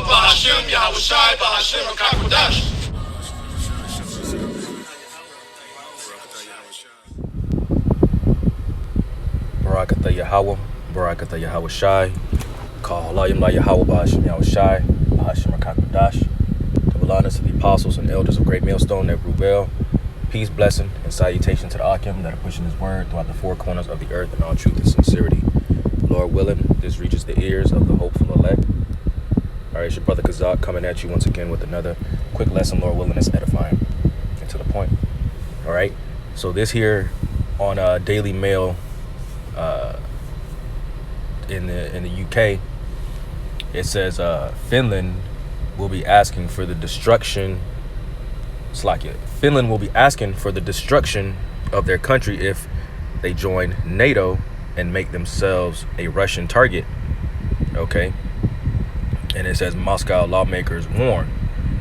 Bahashim Yahushai Bahashim Kakudash. Barakatha Yahweh, Barakatha Yahushai, Call Layim La Yahweh Bahashim Yahushai, Bahashim Kakudash. Double honors to the apostles and elders of Great Millstone that Rubel. Peace, blessing, and salutation to the Akim that are pushing his word throughout the four corners of the earth in all truth and sincerity. Lord willing, this reaches the ears of the hopeful elect. All right, it's your brother Kazak coming at you once again with another quick lesson, Lord willing, that's edifying and to the point. All right, so this here on Daily Mail in the UK, it says Finland will be asking for the destruction. Finland will be asking for the destruction of their country if they join NATO and make themselves a Russian target. Okay. And it says Moscow lawmakers warn.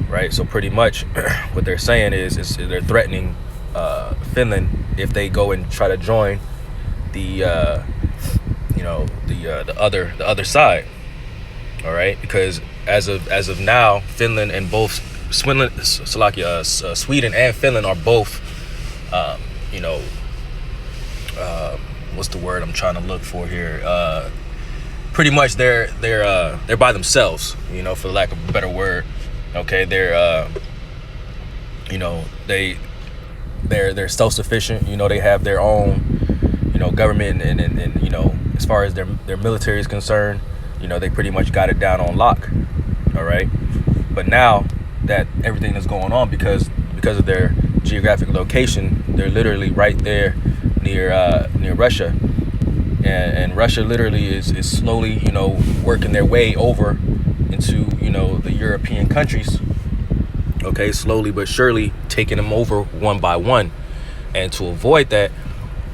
Right. So pretty much what they're saying is they're threatening Finland if they go and try to join the other side. All right. Because as of now, Finland and both Sweden and Finland are both, what's the word I'm trying to look for here? Pretty much they're by themselves, for lack of a better word. Okay, they're they're self-sufficient. They have their own, government and as far as their military is concerned, they pretty much got it down on lock. All right, but now that everything is going on because of their geographic location, they're literally right there near Russia, and Russia literally is slowly working their way over into the European countries. Okay, slowly but surely taking them over one by one. And to avoid that,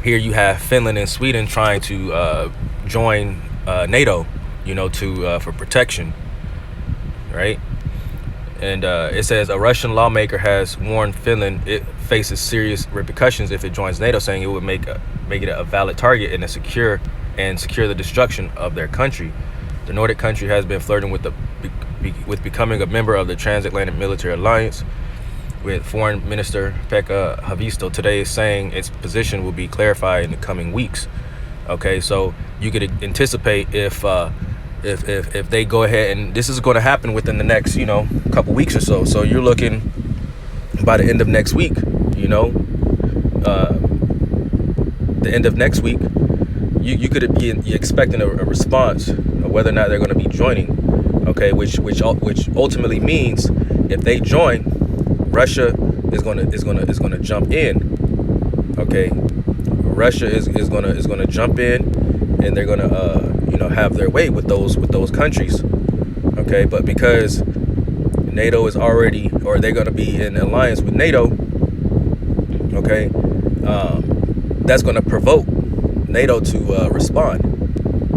here you have Finland and Sweden trying to join NATO, for protection, right? And it says a Russian lawmaker has warned Finland it faces serious repercussions if it joins NATO, saying it would make it a valid target and secure the destruction of their country. The Nordic country has been flirting with becoming a member of the Transatlantic Military Alliance, with Foreign Minister Pekka Haavisto today saying its position will be clarified in the coming weeks. Okay, so you could anticipate if they go ahead, and this is going to happen within the next couple weeks or so. So you're looking by the end of next week, the end of next week, you could be expecting a response of whether or not they're going to be joining. Okay, which ultimately means if they join, Russia is gonna jump in. Okay, Russia is gonna jump in, and they're gonna have their way with those countries. Okay, but because NATO is already, or they're gonna be in alliance with NATO. Okay, that's gonna provoke NATO to respond.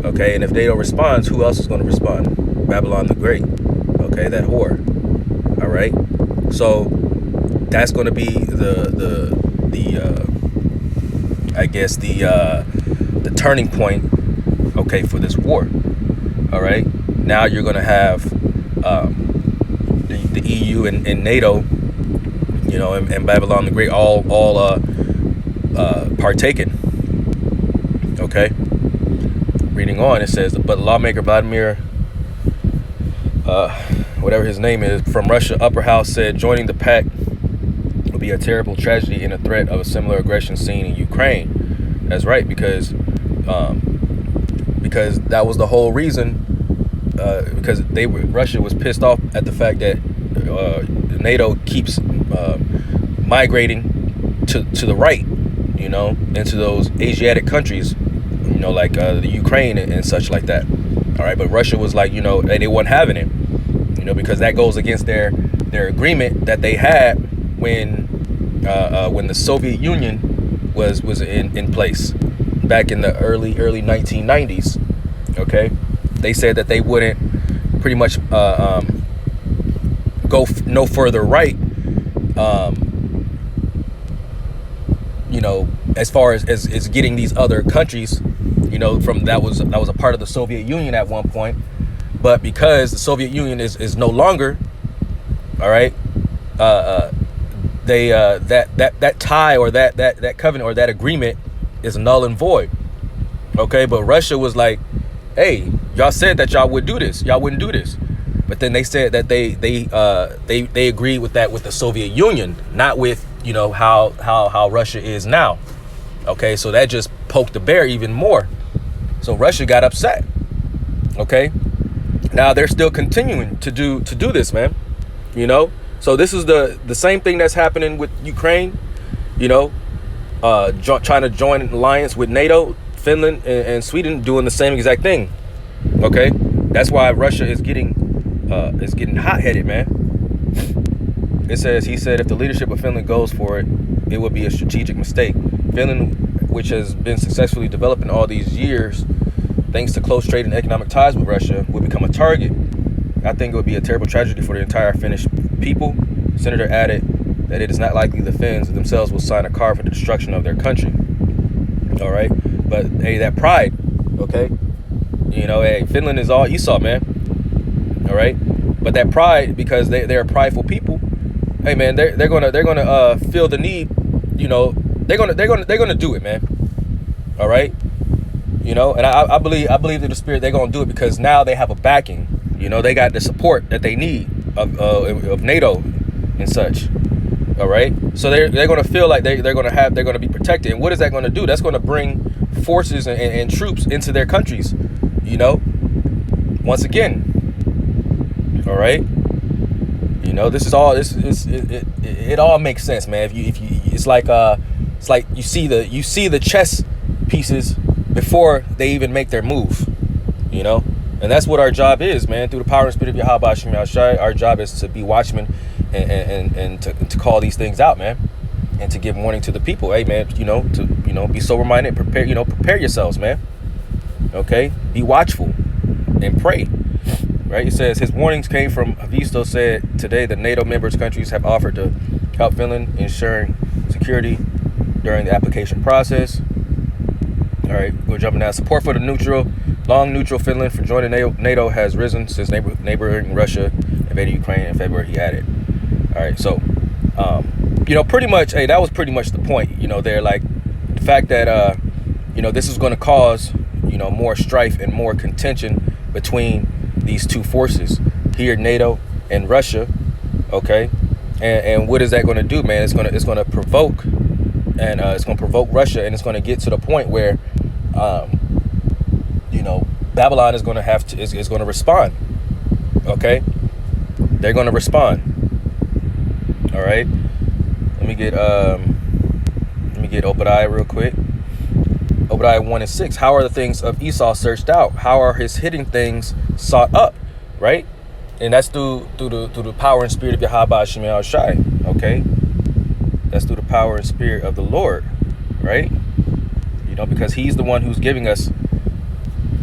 Okay, and if NATO responds, who else is gonna respond? Babylon the Great. Okay, that whore. All right, so that's going to be the turning point, okay, for this war. All right, now you're going to have the EU and NATO, and Babylon the Great all partaking. Okay, reading on, it says, but lawmaker Vladimir, whatever his name is, from Russia upper house said joining the pact would be a terrible tragedy and a threat of a similar aggression seen in Ukraine. That's right, because that was the whole reason, because Russia was pissed off at the fact that NATO keeps migrating to the right, into those Asiatic countries, like the Ukraine and such like that. All right, but Russia was like, they weren't having it, because that goes against their agreement that they had when the Soviet Union was in place back in the early 1990s. Okay, they said that they wouldn't pretty much go no further right, as far as getting these other countries, from that was a part of the Soviet Union at one point, But because the Soviet Union is no longer, all right, they that tie or that covenant or that agreement is null and void. Okay, but Russia was like, hey, y'all said that y'all would do this, y'all wouldn't do this, but then they said that they agreed with that with the Soviet Union, not with, you know, how Russia is now. Okay, so that just poked the bear even more. So Russia got upset. Okay, now they're still continuing to do this, man. You know, so this is the same thing that's happening with Ukraine. You know, trying to join an alliance with NATO. Finland and Sweden doing the same exact thing. Okay, that's why Russia is getting hot-headed, man. He said if the leadership of Finland goes for it, it would be a strategic mistake. Finland, which has been successfully developing all these years, thanks to close trade and economic ties with Russia, would become a target. I think it would be a terrible tragedy for the entire Finnish people. The senator added that it is not likely the Finns themselves will sign a card for the destruction of their country. All right. But hey, that pride, okay, you know, hey, Finland is all Esau, man. All right, but that pride, because they're a prideful people. Hey, man, they're gonna feel the need, you know, they're gonna do it, man. All right, you know, and I believe in the spirit they're gonna do it because now they have a backing. You know, they got the support that they need of NATO and such. All right, so they're gonna feel like they're gonna be protected. And what is that gonna do? That's gonna bring forces and troops into their countries, you know, once again. All right, you know, this is all it all makes sense, man. If you it's like you see the chess pieces before they even make their move, you know. And that's what our job is, man. Through the power and spirit of Yahweh Hashem Yahushai, our job is to be watchmen and to call these things out, man, and to give warning to the people. Hey, man, you know, to, you know, be sober minded, prepare yourselves, man. Okay, be watchful and pray. Right? It says his warnings came from Avisto. Said today the NATO members countries have offered to help Finland ensuring security during the application process. All right, we're jumping now. Support for the long neutral Finland for joining NATO has risen since neighboring Russia invaded Ukraine in February. He added. All right, so you know, pretty much, hey, that was pretty much the point. You know, they're like the fact that you know, this is going to cause, you know, more strife and more contention between these two forces here, NATO and Russia. Okay, and what is that going to do, man? It's going to provoke, and it's going to provoke Russia, and it's going to get to the point where you know, Babylon is going to is going to respond. Okay, they're going to respond. All right, let me get Obadiah real quick. Obadiah 1:6. How are the things of Esau searched out? How are his hidden things sought up? Right, and that's through the power and spirit of Yahweh Hashem Yahushai. Okay, that's through the power and spirit of the Lord. Right, you know, because He's the one who's giving us.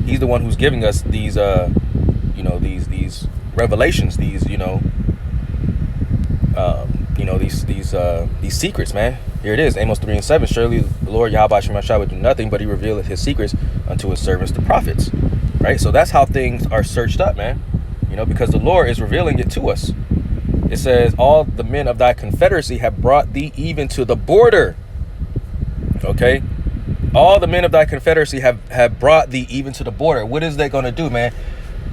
He's the one who's giving us these, you know, these revelations, these, these secrets, man. Here it is, Amos 3:7. Surely the Lord Yahweh Shemashah would do nothing, but He revealed His secrets unto His servants, the prophets. Right. So that's how things are searched up, man. You know, because the Lord is revealing it to us. It says, all the men of thy confederacy have brought thee even to the border. Okay. All the men of thy confederacy have brought thee even to the border. What is that going to do, man?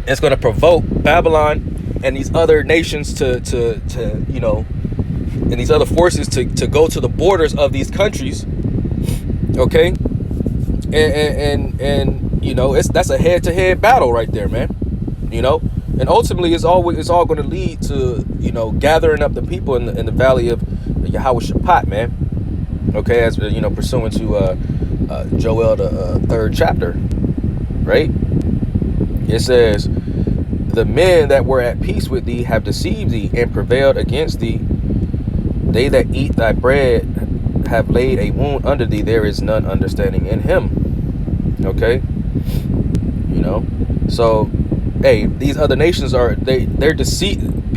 It's going to provoke Babylon and these other nations to you know, and these other forces to go to the borders of these countries. Okay, and you know, that's a head-to-head battle right there, man. You know, and ultimately it's all going to lead to, you know, gathering up the people in the valley of Yahweh Shaphat, man. Okay, as you know, pursuant to Joel the 3rd chapter, right? It says, the men that were at peace with thee have deceived thee and prevailed against thee. They that eat thy bread have laid a wound under thee. There is none understanding in him. Okay, you know. So, hey, these other nations they're deceived.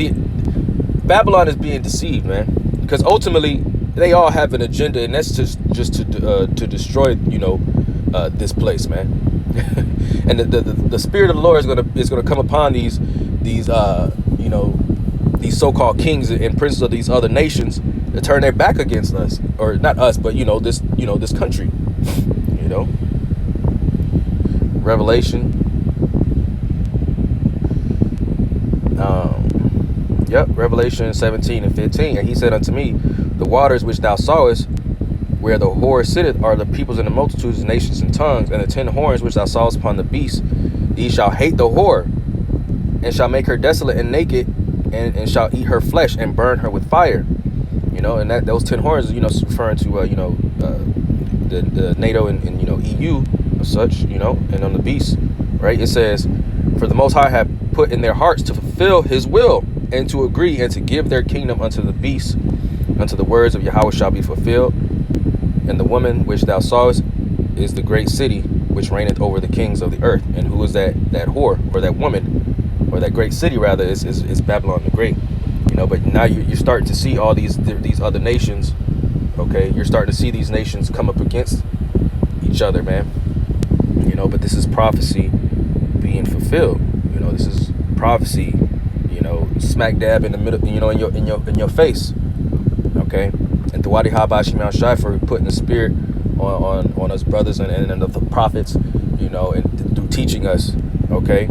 Babylon is being deceived, man, because ultimately they all have an agenda, and that's just to destroy, you know, this place, man. And the spirit of the Lord is gonna come upon these you know, these so-called kings and princes of these other nations to turn their back against us, or not us, but this country. You know, Revelation. Revelation 17 and 15. And he said unto me, the waters which thou sawest, where the whore sitteth, are the peoples and the multitudes, nations and tongues. And the 10 horns which thou sawest upon the beast, these shall hate the whore, and shall make her desolate and naked, and shall eat her flesh and burn her with fire. You know, and those 10 horns, is referring to the NATO and EU as such, and on the beast, right? It says, for the Most High have put in their hearts to fulfill his will, and to agree and to give their kingdom unto the beast, unto the words of Yahweh shall be fulfilled. And the woman which thou sawest is the great city which reigneth over the kings of the earth. And who is that whore, or that woman, or that great city rather, is Babylon the Great. But now you're starting to see all these other nations. Okay, you're starting to see these nations come up against each other, man. But this is prophecy being fulfilled. This is prophecy, smack dab in the middle, in your face. Okay, and Thawadi Habashi Mount Shai for putting the spirit on us brothers and the prophets, and through teaching us. Okay,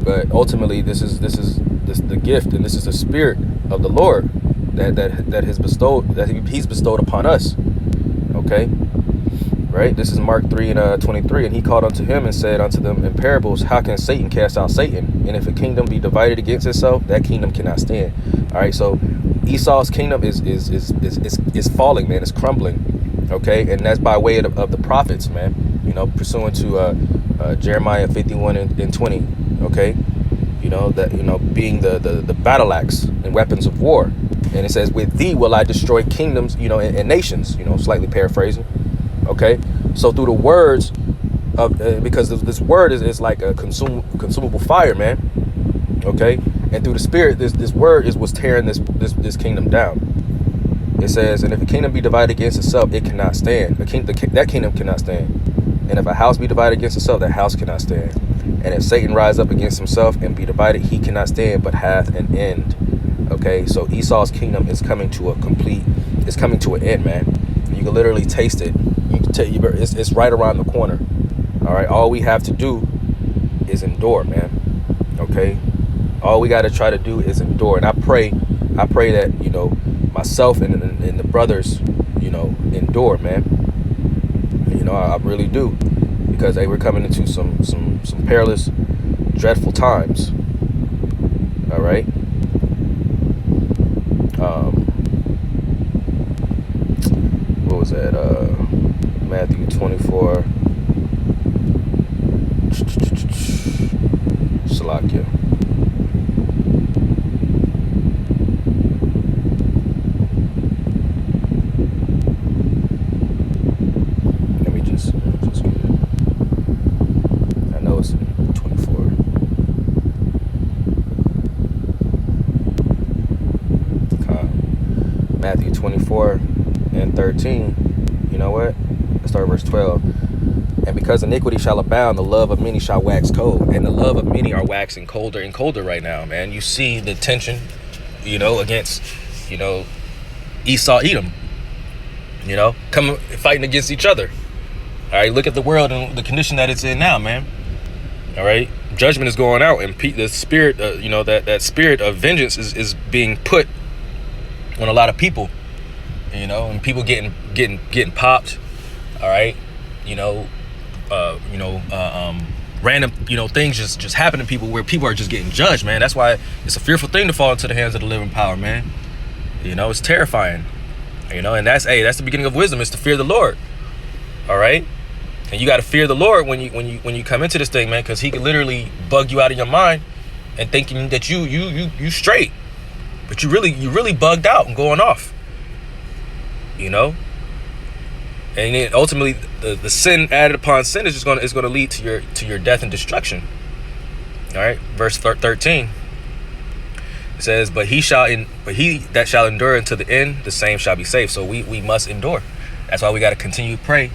but ultimately this is the gift, and this is the spirit of the Lord that he's bestowed upon us. Okay, right? This is Mark 3 and 23. And he called unto him and said unto them in parables, how can Satan cast out Satan? And if a kingdom be divided against itself, that kingdom cannot stand. All right, so Esau's kingdom is falling, man. It's crumbling. Okay, and that's by way of the prophets, man. Pursuant to Jeremiah 51 and 20. Okay, being the battle axe and weapons of war. And it says, with thee will I destroy kingdoms, and nations. Slightly paraphrasing. Okay, so through the words of because this word is like a consumable fire, man. Okay, and through the spirit, this word was tearing this kingdom down. It says, and if a kingdom be divided against itself, it cannot stand. That kingdom cannot stand. And if a house be divided against itself, that house cannot stand. And if Satan rise up against himself and be divided, he cannot stand, but hath an end. Okay, so Esau's kingdom is coming to an end, man. You can literally taste it. It's right around the corner. All right, all we have to do is endure, man. Okay, all we got to try to do is endure. And I pray that myself and the brothers endure, man. I really do, because we're coming into some perilous, dreadful times. All right. What was that? Matthew 24. Salakia. Let me just get it. I know it's 24. Matthew 24 and 13. You know what? Let's start verse 12. And because iniquity shall abound, the love of many shall wax cold. And the love of many are waxing colder and colder right now, man. You see the tension, against, Esau, Edom, coming fighting against each other. All right, look at the world and the condition that it's in now, man. All right, judgment is going out, and the spirit, that spirit of vengeance is being put on a lot of people, and people getting popped. All right, random, things just happen to people where people are just getting judged, man. That's why it's a fearful thing to fall into the hands of the living power, man. It's terrifying, and that's the beginning of wisdom, is to fear the Lord. All right, and you got to fear the Lord when you come into this thing, man, because he can literally bug you out of your mind and thinking that you straight, but you really bugged out and going off, And then ultimately, the sin added upon sin is going to lead to your death and destruction. All right, verse 13. It says, but he that shall endure unto the end, the same shall be saved. So we must endure. That's why we got to continue to pray,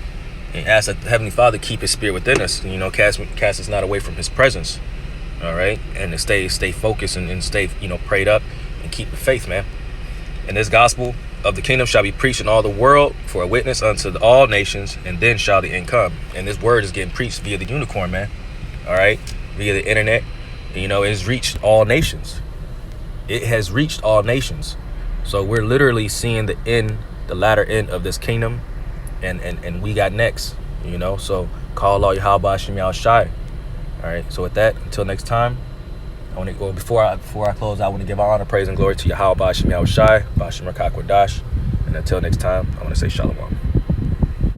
and ask that the Heavenly Father keep His Spirit within us. You know, cast us not away from His presence. All right, and to stay focused and stay, you know, prayed up and keep the faith, man. And this gospel of the kingdom shall be preached in all the world for a witness unto all nations, and then shall the end come. And this word is getting preached via the unicorn, man. All right, via the internet. And, you know, it's reached all nations. It has reached all nations. So we're literally seeing the latter end of this kingdom, and we got next. You know, so call all Yahweh Hashem Yahushai. All right. So with that, until next time, I want to go before I close. I want to give honor, praise, and glory to Yahweh Hashem Yahushai, Bashim Rakak Wadash. And until next time, I want to say Shalom.